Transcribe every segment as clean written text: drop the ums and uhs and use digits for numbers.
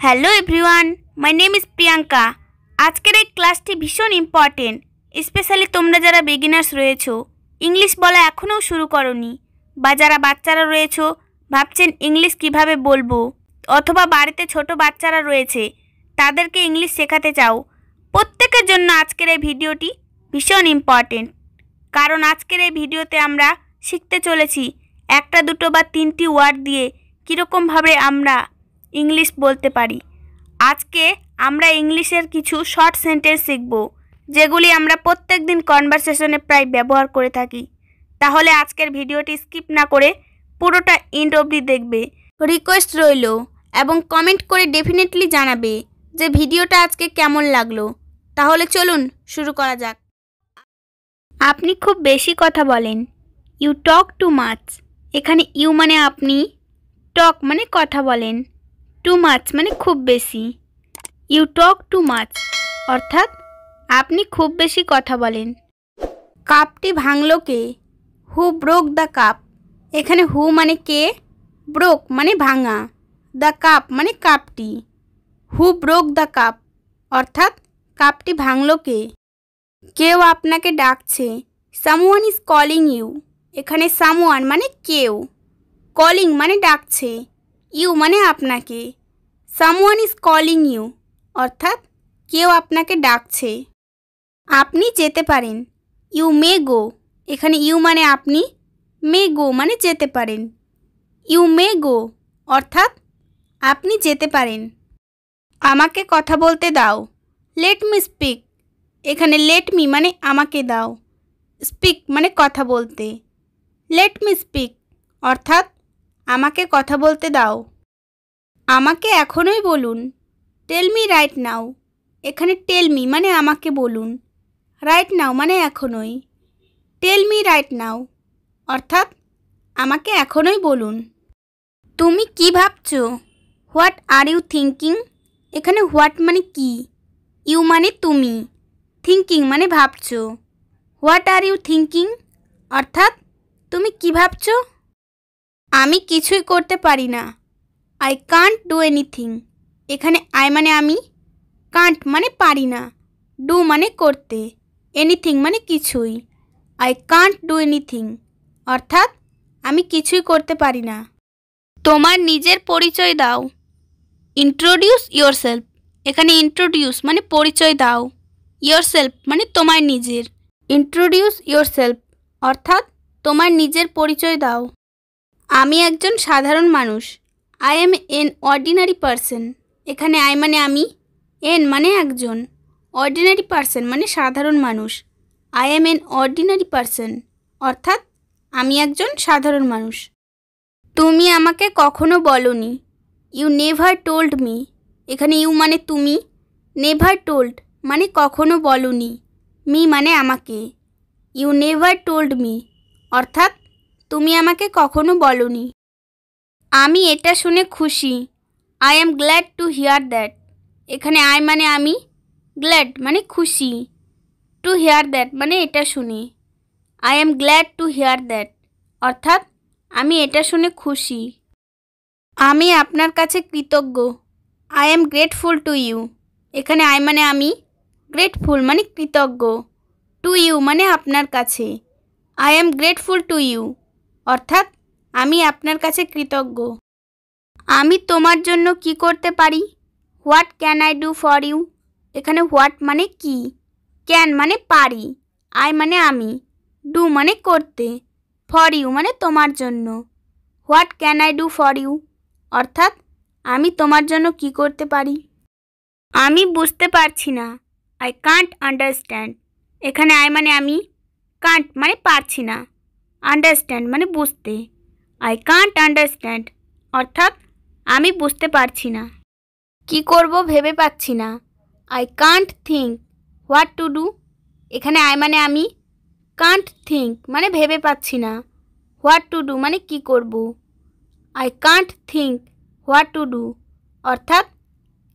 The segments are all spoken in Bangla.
Hello everyone, my name is Priyanka. আজকের এই ক্লাসটি ভীষণ ইম্পর্টেন্ট, স্পেশালি তোমরা যারা বিগিনার্স রয়েছো, ইংলিশ বলা এখনও শুরু করনি, বা যারা বাচ্চারা রয়েছো ভাবছেন ইংলিশ কিভাবে বলবো, অথবা বাড়িতে ছোট বাচ্চারা রয়েছে তাদেরকে ইংলিশ শেখাতে চাও, প্রত্যেকের জন্য আজকের এই ভিডিওটি ভীষণ ইম্পর্টেন্ট। কারণ আজকের এই ভিডিওতে আমরা শিখতে চলেছি একটা দুটো বা তিনটি ওয়ার্ড দিয়ে কীরকমভাবে আমরা ইংলিশ বলতে পারি। আজকে আমরা ইংলিশের কিছু শর্ট সেন্টেন্স শিখব, যেগুলি আমরা প্রত্যেক দিন কনভারসেশনে প্রায় ব্যবহার করে থাকি। তাহলে আজকের ভিডিওটি স্কিপ না করে পুরোটা এন্ড অবধি দেখবে। রিকোয়েস্ট রইল এবং কমেন্ট করে ডেফিনেটলি জানাবে যে ভিডিওটা আজকে কেমন লাগলো। তাহলে চলুন শুরু করা যাক। আপনি খুব বেশি কথা বলেন। You talk too much. এখানে ইউ মানে আপনি, টক মানে কথা বলেন, টু মাচ মানে খুব বেশি। ইউ টক টু মাচ অর্থাৎ আপনি খুব বেশি কথা বলেন। কাপটি ভাঙলো কে? Who broke the cup. এখানে হু মানে কে, ব্রোক মানে ভাঙা, দ্য কাপ মানে কাপটি। হু ব্রোক দ্য কাপ অর্থাৎ কাপটি ভাঙলো কে? কেউ আপনাকে ডাকছে। Someone is calling you. এখানে সামওয়ান মানে কেউ, কলিং মানে ডাকছে, ইউ মানে আপনাকে। সামওয়ান ইজ কলিং ইউ অর্থাৎ কেউ আপনাকে ডাকছে। আপনি যেতে পারেন। ইউ মে গো। এখানে ইউ মানে আপনি, মে গো মানে যেতে পারেন। ইউ মে গো অর্থাৎ আপনি যেতে পারেন। আমাকে কথা বলতে দাও। Let me speak. এখানে লেট মি মানে আমাকে দাও, স্পিক মানে কথা বলতে। লেট মি স্পিক অর্থাৎ আমাকে কথা বলতে দাও। আমাকে এখনই বলুন। Tell me right now. এখানে টেল মি মানে আমাকে বলুন, রাইট নাও মানে এখনই। টেল মি রাইট নাও অর্থাৎ আমাকে এখনই বলুন। তুমি কি ভাবছো? What are you thinking. এখানে হোয়াট মানে কি, ইউ মানে তুমি, থিঙ্কিং মানে ভাবছো। হোয়াট আর ইউ থিঙ্কিং অর্থাৎ তুমি কি ভাবছো? আমি কিছুই করতে পারি না। I can't do anything. এখানে আই মানে আমি, কান্ট মানে পারি না, ডু মানে করতে, এনিথিং মানে কিছুই। আই কান্ট ডু এনিথিং অর্থাৎ আমি কিছুই করতে পারি না। তোমার নিজের পরিচয় দাও। Introduce yourself. এখানে ইন্ট্রোডিউস মানে পরিচয় দাও, ইয়োরসেলফ মানে তোমার নিজের। ইন্ট্রোডিউস ইয়োরসেলফ অর্থাৎ তোমার নিজের পরিচয় দাও। আমি একজন সাধারণ মানুষ। I am an ordinary person. এখানে আই মানে আমি, এন মানে একজন, অর্ডিনারি পারসন মানে সাধারণ মানুষ। I am an ordinary person অর্থাৎ আমি একজন সাধারণ মানুষ। তুমি আমাকে কখনো বলনি। You never told me. এখানে ইউ মানে তুমি, নেভার টোল্ড মানে কখনো বলনি, মি মানে আমাকে। ইউ নেভার টোল্ড মি অর্থাৎ তুমি আমাকে কখনো বলনি। আমি এটা শুনে খুশি। I am glad to hear that. এখানে আই মানে আমি, গ্ল্যাড মানে খুশি, টু হিয়ার দ্যাট মানে এটা শুনে। I am glad to hear that অর্থাৎ আমি এটা শুনে খুশি। আমি আপনার কাছে কৃতজ্ঞ। I am grateful to you. এখানে আই মানে আমি, গ্রেটফুল মানে কৃতজ্ঞ, টু ইউ মানে আপনার কাছে। I am grateful to you অর্থাৎ আমি আপনার কাছে কৃতজ্ঞ। আমি তোমার জন্য কি করতে পারি? What can I do for you. এখানে হোয়াট মানে কি, ক্যান মানে পারি, আই মানে আমি, ডু মানে করতে, ফর ইউ মানে তোমার জন্য। What can I do for you অর্থাৎ আমি তোমার জন্য কি করতে পারি? আমি বুঝতে পারছি না। I can't understand. এখানে আই মানে আমি, কান্ট মানে পারছি না, আন্ডারস্ট্যান্ড মানে বুঝতে। আই কান্ট আন্ডারস্ট্যান্ড অর্থাৎ আমি বুঝতে পারছি না। কি করব ভেবে পাচ্ছি না। I can't think what to do. এখানে আই মানে আমি, কান্ট থিঙ্ক মানে ভেবে পাচ্ছি না, হোয়াট টু ডু মানে কি করব। I can't think what to do অর্থাৎ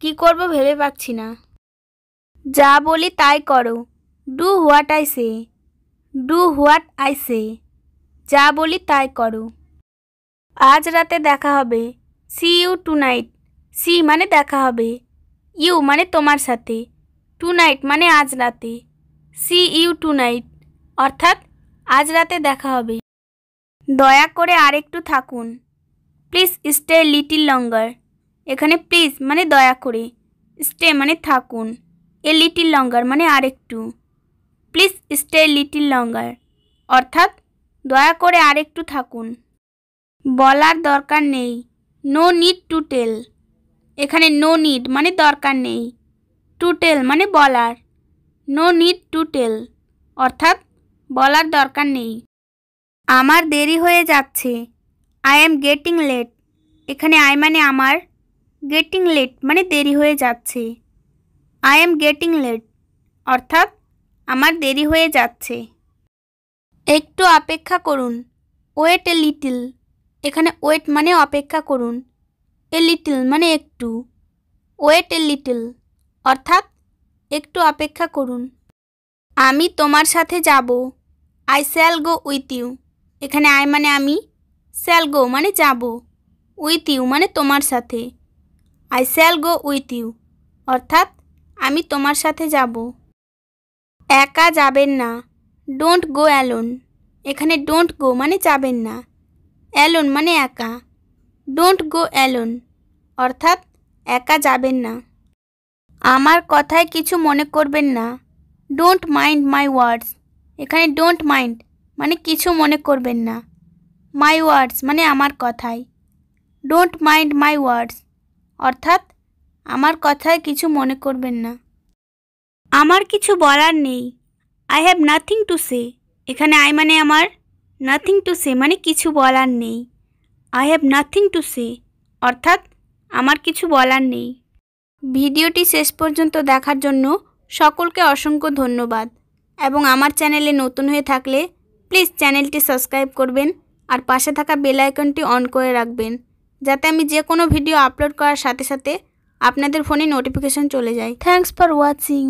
কি করব ভেবে পাচ্ছি না। যা বলি তাই করো। Do what I say. Do what I say যা বলি তাই করো। আজ রাতে দেখা হবে। C you tonight. সি মানে দেখা হবে, ইউ মানে তোমার সাথে, টু নাইট মানে আজ রাতে, সি ইউ টু নাইট অর্থাৎ আজ রাতে দেখা হবে। দয়া করে আরেকটু থাকুন, প্লিজ স্টে লিটিল লঙ্গার। এখানে প্লিজ মানে দয়া করে, স্টে মানে থাকুন, এ লিটিল লঙ্গার মানে আরেকটু, প্লিজ স্টে লিটিল লঙ্গার অর্থাৎ দয়া করে আরেকটু থাকুন। বলার দরকার নেই, নো নিড টু টেল। এখানে নো নিড মানে দরকার নেই, টু টেল মানে বলার, নো নিড টু টেল অর্থাৎ বলার দরকার নেই। আমার দেরি হয়ে যাচ্ছে, আই অ্যাম গেটিং লেট। এখানে আই মানে আমার, গেটিং লেট মানে দেরি হয়ে যাচ্ছে, আই অ্যাম গেটিং লেট অর্থাৎ আমার দেরি হয়ে যাচ্ছে। একটু অপেক্ষা করুন, ওয়েট এ লিটল। এখানে ওয়েট মানে অপেক্ষা করুন, এ লিটল মানে একটু, ওয়েট এ লিটল অর্থাৎ একটু অপেক্ষা করুন। আমি তোমার সাথে যাব, I shall go with you. এখানে আই মানে আমি, শ্যাল গো মানে যাব, উইথ ইউ মানে তোমার সাথে, I shall go with you অর্থাৎ আমি তোমার সাথে যাব। একা যাবেন না, ডোন্ট গো অ্যালোন। এখানে ডোন্ট গো মানে যাবেন না, অ্যালোন মানে একা, ডোন্ট গো অ্যালোন অর্থাৎ একা যাবেন না। আমার কথায় কিছু মনে করবেন না, ডোন্ট মাইন্ড মাই ওয়ার্ডস। এখানে ডোন্ট মাইন্ড মানে কিছু মনে করবেন না, মাই ওয়ার্ডস মানে আমার কথায়, ডোন্ট মাইন্ড মাই ওয়ার্ডস অর্থাৎ আমার কথায় কিছু মনে করবেন না। আমার কিছু বলার নেই, I have nothing to say. এখানে আই মানে আমার, নাথিং টু সে মানে কিছু বলার নেই, I have nothing to say অর্থাৎ আমার কিছু বলার নেই। ভিডিওটি শেষ পর্যন্ত দেখার জন্য সকলকে অসংখ্য ধন্যবাদ এবং আমার চ্যানেলে নতুন হয়ে থাকলে প্লিজ চ্যানেলটি সাবস্ক্রাইব করবেন আর পাশে থাকা বেল আইকনটি অন করে রাখবেন যাতে আমি যে কোনো ভিডিও আপলোড করার সাথে সাথে আপনাদের ফোনে নোটিফিকেশন চলে যায়। Thanks for watching.